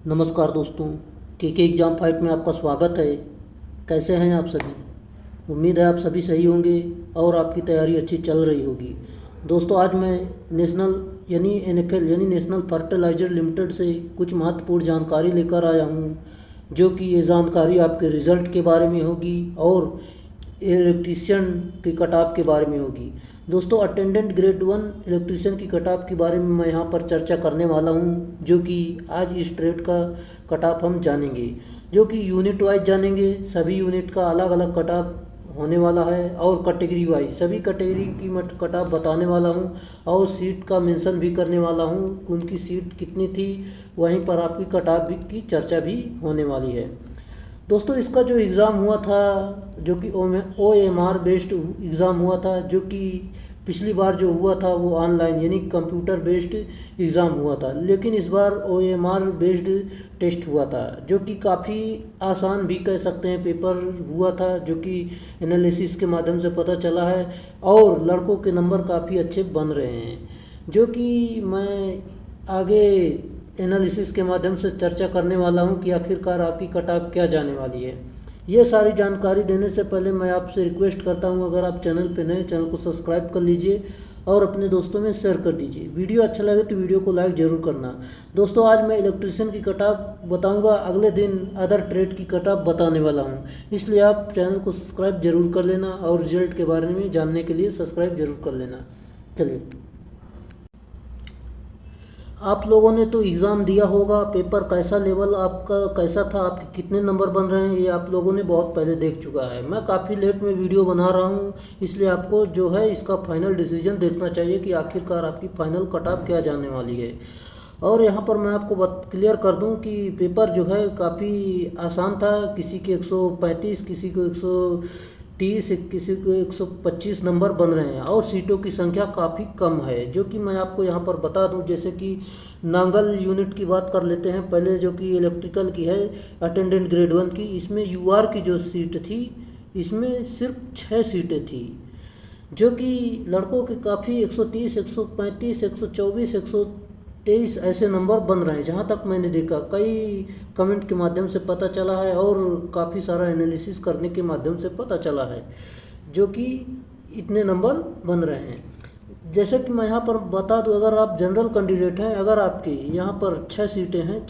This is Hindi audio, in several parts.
नमस्कार दोस्तों, के एग्ज़ाम फाइट में आपका स्वागत है। कैसे हैं आप सभी? उम्मीद है आप सभी सही होंगे और आपकी तैयारी अच्छी चल रही होगी। दोस्तों, आज मैं नेशनल यानी एनएफएल यानी नेशनल फर्टिलाइजर लिमिटेड से कुछ महत्वपूर्ण जानकारी लेकर आया हूं, जो कि ये जानकारी आपके रिज़ल्ट के बारे में होगी और इलेक्ट्रीशियन की कट ऑफ के बारे में होगी। दोस्तों, अटेंडेंट ग्रेड 1 इलेक्ट्रीशियन की कट ऑफ के बारे में मैं यहाँ पर चर्चा करने वाला हूँ, जो कि आज इस ट्रेड का कट ऑफ हम जानेंगे, जो कि यूनिट वाइज जानेंगे। सभी यूनिट का अलग अलग कट ऑफ होने वाला है और कैटेगरी वाइज सभी कैटेगरी की कट ऑफ बताने वाला हूँ और सीट का मेंशन भी करने वाला हूँ, उनकी सीट कितनी थी। वहीं पर आपकी कट ऑफ की चर्चा भी होने वाली है। दोस्तों, इसका जो एग्ज़ाम हुआ था, जो कि OMR बेस्ड एग्ज़ाम हुआ था, जो कि पिछली बार जो हुआ था वो ऑनलाइन यानी कंप्यूटर बेस्ड एग्ज़ाम हुआ था, लेकिन इस बार OMR बेस्ड टेस्ट हुआ था, जो कि काफ़ी आसान भी कह सकते हैं पेपर हुआ था, जो कि एनालिसिस के माध्यम से पता चला है और लड़कों के नंबर काफ़ी अच्छे बन रहे हैं, जो कि मैं आगे एनालिसिस के माध्यम से चर्चा करने वाला हूं कि आखिरकार आपकी कट ऑफ क्या जाने वाली है। ये सारी जानकारी देने से पहले मैं आपसे रिक्वेस्ट करता हूं, अगर आप चैनल पे नए, चैनल को सब्सक्राइब कर लीजिए और अपने दोस्तों में शेयर कर दीजिए। वीडियो अच्छा लगे तो वीडियो को लाइक ज़रूर करना। दोस्तों, आज मैं इलेक्ट्रीशियन की कट ऑफ बताऊँगा, अगले दिन अदर ट्रेड की कट ऑफ बताने वाला हूँ, इसलिए आप चैनल को सब्सक्राइब जरूर कर लेना और रिजल्ट के बारे में जानने के लिए सब्सक्राइब जरूर कर लेना। चलिए, आप लोगों ने तो एग्ज़ाम दिया होगा, पेपर कैसा लेवल आपका कैसा था, आपके कितने नंबर बन रहे हैं, ये आप लोगों ने बहुत पहले देख चुका है। मैं काफ़ी लेट में वीडियो बना रहा हूँ, इसलिए आपको जो है इसका फाइनल डिसीजन देखना चाहिए कि आखिरकार आपकी फ़ाइनल कट ऑफ क्या जाने वाली है। और यहाँ पर मैं आपको क्लियर कर दूँ कि पेपर जो है काफ़ी आसान था। किसी के 135, किसी को 130, किसी को 125 नंबर बन रहे हैं और सीटों की संख्या काफ़ी कम है, जो कि मैं आपको यहाँ पर बता दूँ। जैसे कि नांगल यूनिट की बात कर लेते हैं पहले, जो कि इलेक्ट्रिकल की है, अटेंडेंट ग्रेड 1 की। इसमें UR की जो सीट थी, इसमें सिर्फ 6 सीटें थी, जो कि लड़कों के काफ़ी 130, 135, 124, 123 ऐसे नंबर बन रहे हैं। जहाँ तक मैंने देखा, कई कमेंट के माध्यम से पता चला है और काफ़ी सारा एनालिसिस करने के माध्यम से पता चला है, जो कि इतने नंबर बन रहे हैं। जैसे कि मैं यहाँ पर बता दूँ, अगर आप जनरल कैंडिडेट हैं, अगर आपके यहाँ पर 6 सीटें हैं,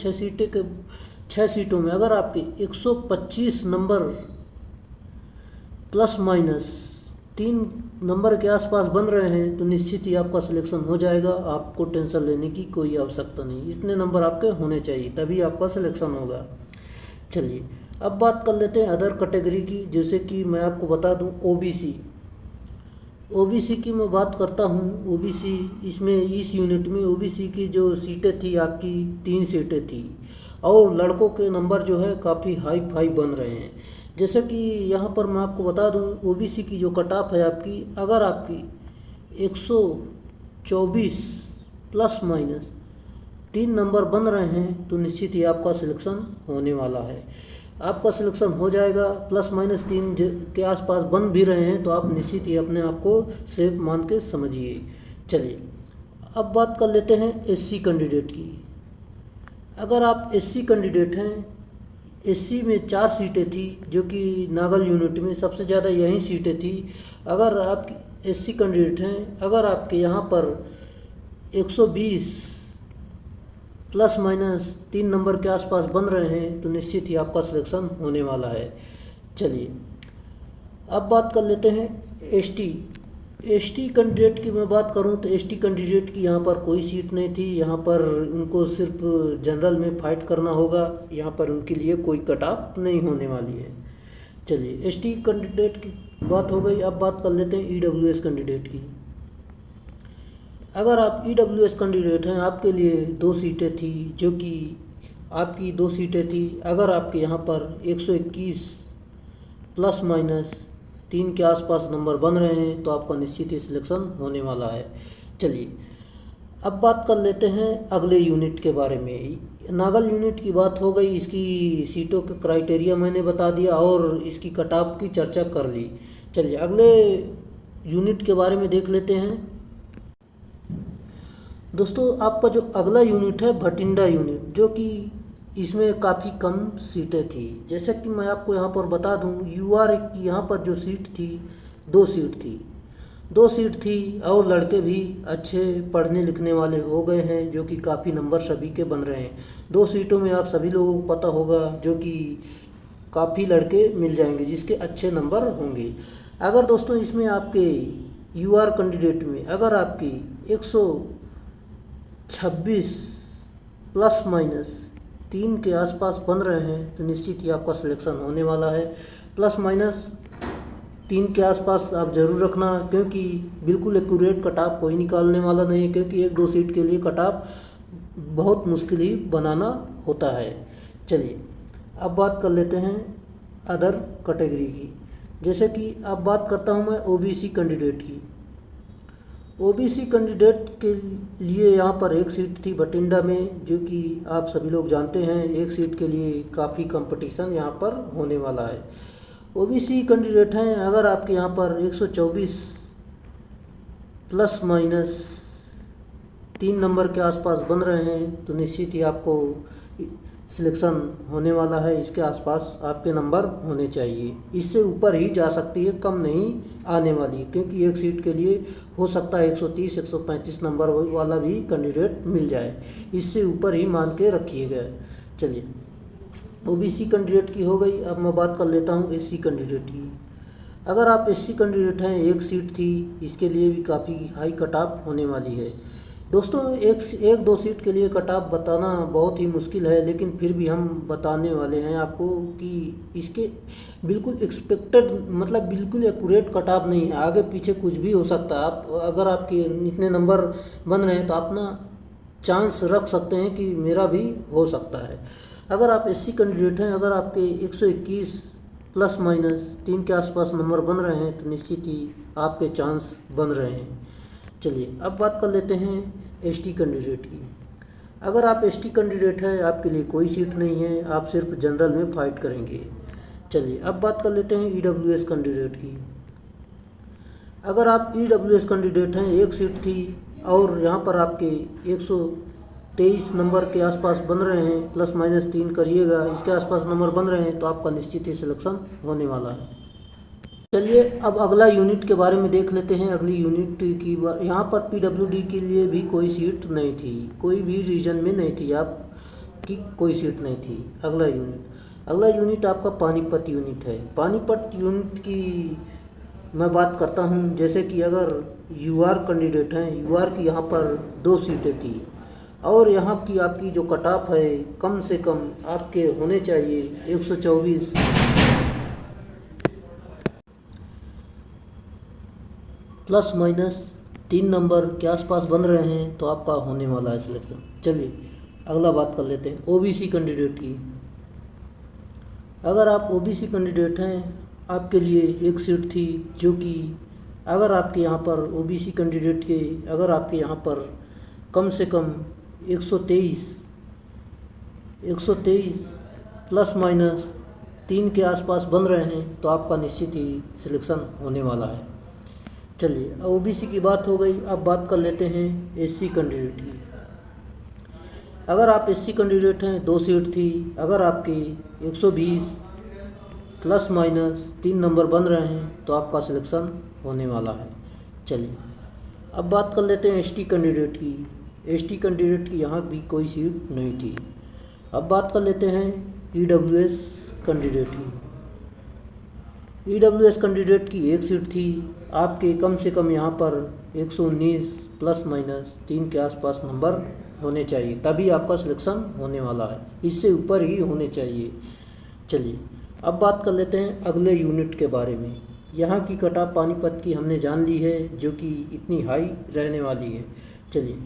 6 सीटों में अगर आपके 125 नंबर प्लस माइनस 3 नंबर के आसपास बन रहे हैं, तो निश्चित ही आपका सिलेक्शन हो जाएगा। आपको टेंशन लेने की कोई आवश्यकता नहीं, इतने नंबर आपके होने चाहिए, तभी आपका सिलेक्शन होगा। चलिए, अब बात कर लेते हैं अदर कैटेगरी की। जैसे कि मैं आपको बता दूं, ओबीसी की मैं बात करता हूं। ओबीसी, इसमें इस यूनिट में ओबीसी की जो सीटें थी आपकी 3 सीटें थी और लड़कों के नंबर जो है काफ़ी हाई फाई बन रहे हैं। जैसे कि यहाँ पर मैं आपको बता दूं, ओबीसी की जो कट ऑफ है आपकी, अगर आपकी 124 प्लस माइनस 3 नंबर बन रहे हैं, तो निश्चित ही आपका सिलेक्शन होने वाला है। आपका सिलेक्शन हो जाएगा। प्लस माइनस 3 के आसपास बन भी रहे हैं, तो आप निश्चित ही अपने आप को सेफ मान के समझिए। चलिए, अब बात कर लेते हैं SC कैंडिडेट की। अगर आप SC कैंडिडेट हैं, SC में 4 सीटें थी, जो कि नागल यूनिट में सबसे ज़्यादा यही सीटें थी। अगर आप SC कैंडिडेट हैं, अगर आपके यहाँ पर 120 प्लस माइनस 3 नंबर के आसपास बन रहे हैं, तो निश्चित ही आपका सिलेक्शन होने वाला है। चलिए, अब बात कर लेते हैं एसटी कैंडिडेट की। मैं बात करूं तो ST कैंडिडेट की यहाँ पर कोई सीट नहीं थी। यहाँ पर उनको सिर्फ जनरल में फाइट करना होगा, यहाँ पर उनके लिए कोई कट ऑफ नहीं होने वाली है। चलिए, ST कैंडिडेट की बात हो गई। अब बात कर लेते हैं EWS कैंडिडेट की। अगर आप EWS कैंडिडेट हैं, आपके लिए 2 सीटें थी, जो कि आपकी 2 सीटें थी। अगर आपके यहाँ पर 121 प्लस माइनस 3 के आसपास नंबर बन रहे हैं, तो आपका निश्चित ही सिलेक्शन होने वाला है। चलिए, अब बात कर लेते हैं अगले यूनिट के बारे में। नागल यूनिट की बात हो गई, इसकी सीटों का क्राइटेरिया मैंने बता दिया और इसकी कट ऑफ की चर्चा कर ली। चलिए, अगले यूनिट के बारे में देख लेते हैं। दोस्तों, आपका जो अगला यूनिट है भटिंडा यूनिट, जो कि इसमें काफ़ी कम सीटें थी। जैसे कि मैं आपको यहाँ पर बता दूँ, यूआर की यहाँ पर जो सीट थी, 2 सीट थी और लड़के भी अच्छे पढ़ने लिखने वाले हो गए हैं, जो कि काफ़ी नंबर सभी के बन रहे हैं। 2 सीटों में आप सभी लोगों को पता होगा जो कि काफ़ी लड़के मिल जाएंगे जिसके अच्छे नंबर होंगे। अगर दोस्तों इसमें आपके यूआर कैंडिडेट में अगर आपकी 126 प्लस माइनस 3 के आसपास बन रहे हैं तो निश्चित ही आपका सिलेक्शन होने वाला है। प्लस माइनस 3 के आसपास आप ज़रूर रखना, क्योंकि बिल्कुल एक्यूरेट कट ऑफ कोई निकालने वाला नहीं है, क्योंकि 1-2 सीट के लिए कट ऑफ बहुत मुश्किल ही बनाना होता है। चलिए अब बात कर लेते हैं अदर कैटेगरी की। जैसे कि अब बात करता हूं मैं ओबीसी कैंडिडेट की। ओबीसी कैंडिडेट के लिए यहाँ पर 1 सीट थी बठिंडा में, जो कि आप सभी लोग जानते हैं 1 सीट के लिए काफ़ी कंपटीशन यहाँ पर होने वाला है। ओबीसी कैंडिडेट हैं, अगर आपके यहाँ पर 124 प्लस माइनस 3 नंबर के आसपास बन रहे हैं तो निश्चित ही आपको सिलेक्शन होने वाला है। इसके आसपास आपके नंबर होने चाहिए, इससे ऊपर ही जा सकती है, कम नहीं आने वाली है, क्योंकि 1 सीट के लिए हो सकता है 130-135 नंबर वाला भी कैंडिडेट मिल जाए, इससे ऊपर ही मान के रखिएगा। चलिए ओबीसी कैंडिडेट की हो गई। अब मैं बात कर लेता हूँ एससी कैंडिडेट की। अगर आप एससी कैंडिडेट हैं, 1 सीट थी, इसके लिए भी काफ़ी हाई कट ऑफ होने वाली है। दोस्तों 1-2 सीट के लिए कट ऑफ बताना बहुत ही मुश्किल है, लेकिन फिर भी हम बताने वाले हैं आपको कि इसके बिल्कुल एक्सपेक्टेड मतलब बिल्कुल एक्यूरेट कट ऑफ नहीं है, आगे पीछे कुछ भी हो सकता है। आप अगर आपके इतने नंबर बन रहे हैं तो अपना चांस रख सकते हैं कि मेरा भी हो सकता है। अगर आप एससी कैंडिडेट हैं, अगर आपके 121 प्लस माइनस 3 के आसपास नंबर बन रहे हैं तो निश्चित ही आपके चांस बन रहे हैं। चलिए अब बात कर लेते हैं एसटी कैंडिडेट की। अगर आप एसटी कैंडिडेट हैं, आपके लिए कोई सीट नहीं है, आप सिर्फ जनरल में फाइट करेंगे। चलिए अब बात कर लेते हैं ईडब्ल्यूएस कैंडिडेट की। अगर आप ईडब्ल्यूएस कैंडिडेट हैं, 1 सीट थी और यहाँ पर आपके 123 नंबर के आसपास बन रहे हैं, प्लस माइनस 3 करिएगा, इसके आसपास नंबर बन रहे हैं तो आपका निश्चित ही सिलेक्शन होने वाला है। चलिए अब अगला यूनिट के बारे में देख लेते हैं। अगली यूनिट की यहाँ पर पीडब्ल्यूडी के लिए भी कोई सीट नहीं थी, कोई भी रीजन में नहीं थी, आपकी कोई सीट नहीं थी। अगला यूनिट आपका पानीपत यूनिट है। पानीपत यूनिट की मैं बात करता हूँ। जैसे कि अगर यूआर कैंडिडेट हैं, यूआर की यहाँ पर 2 सीटें थी और यहाँ की आपकी जो कट ऑफ है कम से कम आपके होने चाहिए 124 प्लस माइनस 3 नंबर के आसपास बन रहे हैं तो आपका होने वाला है सिलेक्शन। चलिए अगला बात कर लेते हैं ओबीसी कैंडिडेट की। अगर आप ओबीसी कैंडिडेट हैं, आपके लिए 1 सीट थी, जो कि अगर आपके यहाँ पर ओबीसी कैंडिडेट के अगर आपके यहाँ पर कम से कम 123 प्लस माइनस 3 के आसपास बन रहे हैं तो आपका निश्चित ही सिलेक्शन होने वाला है। चलिए ओबीसी की बात हो गई। अब बात कर लेते हैं एससी कैंडिडेट की। अगर आप एससी कैंडिडेट हैं, 2 सीट थी, अगर आपकी 120 प्लस माइनस 3 नंबर बन रहे हैं तो आपका सिलेक्शन होने वाला है। चलिए अब बात कर लेते हैं एसटी कैंडिडेट की। एसटी कैंडिडेट की यहाँ भी कोई सीट नहीं थी। अब बात कर लेते हैं ईडब्ल्यूएस कैंडिडेट की। ईडब्ल्यूएस कैंडिडेट की 1 सीट थी, आपके कम से कम यहाँ पर 119 प्लस माइनस 3 के आसपास नंबर होने चाहिए, तभी आपका सिलेक्शन होने वाला है, इससे ऊपर ही होने चाहिए। चलिए अब बात कर लेते हैं अगले यूनिट के बारे में। यहाँ की कट ऑफ पानीपत की हमने जान ली है, जो कि इतनी हाई रहने वाली है। चलिए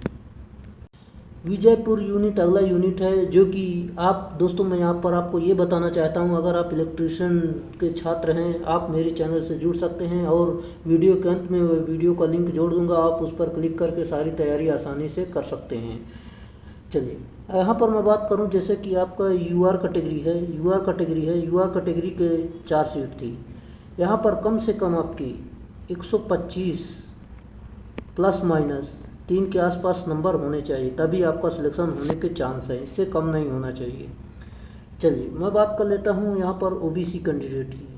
विजयपुर यूनिट अगला यूनिट है, जो कि आप दोस्तों मैं यहाँ पर आपको ये बताना चाहता हूँ, अगर आप इलेक्ट्रीशियन के छात्र हैं आप मेरे चैनल से जुड़ सकते हैं और वीडियो के अंत में वीडियो का लिंक जोड़ दूँगा, आप उस पर क्लिक करके सारी तैयारी आसानी से कर सकते हैं। चलिए यहाँ पर मैं बात करूँ, जैसे कि आपका यूआर कैटेगरी है। यूआर कैटेगरी के 4 सीट थी, यहाँ पर कम से कम आपकी 125 प्लस माइनस 3 के आसपास नंबर होने चाहिए, तभी आपका सिलेक्शन होने के चांस है, इससे कम नहीं होना चाहिए। चलिए मैं बात कर लेता हूँ यहाँ पर ओबीसी कैंडिडेट की।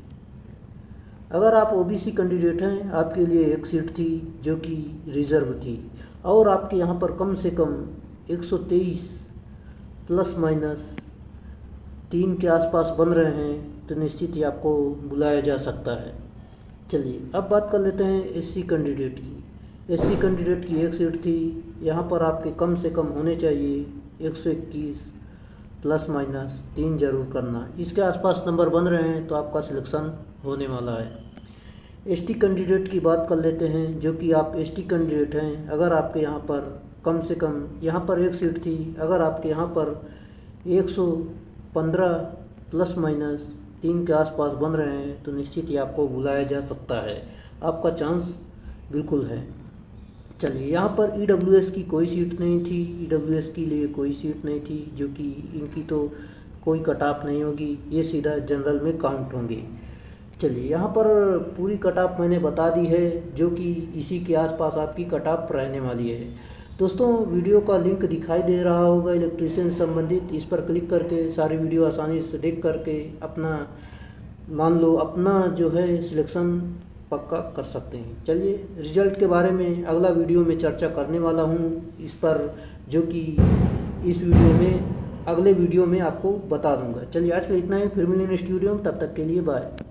अगर आप ओबीसी कैंडिडेट हैं, आपके लिए एक सीट थी जो कि रिज़र्व थी और आपके यहाँ पर कम से कम 123 प्लस माइनस 3 के आसपास बन रहे हैं, तो निश्चित ही आपको बुलाया जा सकता है। चलिए अब बात कर लेते हैं एससी कैंडिडेट की। एससी कैंडिडेट की एक सीट थी, यहाँ पर आपके कम से कम होने चाहिए 121 प्लस माइनस 3 जरूर करना। इसके आसपास नंबर बन रहे हैं तो आपका सिलेक्शन होने वाला है। एसटी कैंडिडेट की बात कर लेते हैं, जो कि आप एसटी कैंडिडेट हैं। अगर आपके यहाँ पर कम से कम यहाँ पर एक सीट थी, अगर आपके यहाँ पर 115 प्लस माइनस 3 के आसपास बन रहे हैं तो निश्चित ही आपको बुलाया जा सकता है, आपका चांस बिल्कुल है। चलिए यहाँ पर ईडब्ल्यूएस की कोई सीट नहीं थी, ईडब्ल्यूएस के लिए कोई सीट नहीं थी, जो कि इनकी तो कोई कट ऑफ नहीं होगी, ये सीधा जनरल में काउंट होंगे। चलिए यहाँ पर पूरी कट ऑफ मैंने बता दी है, जो कि इसी के आसपास आपकी कट ऑफ रहने वाली है। दोस्तों वीडियो का लिंक दिखाई दे रहा होगा इलेक्ट्रीशियन से संबंधित, इस पर क्लिक करके सारी वीडियो आसानी से देख करके अपना मान लो अपना जो है सिलेक्शन पक्का कर सकते हैं। चलिए रिजल्ट के बारे में अगला वीडियो में चर्चा करने वाला हूँ इस पर, जो कि इस वीडियो में अगले वीडियो में आपको बता दूंगा। चलिए आज के लिए इतना ही, फिर मिलेंगे नेक्स्ट वीडियो में, तब तक के लिए बाय।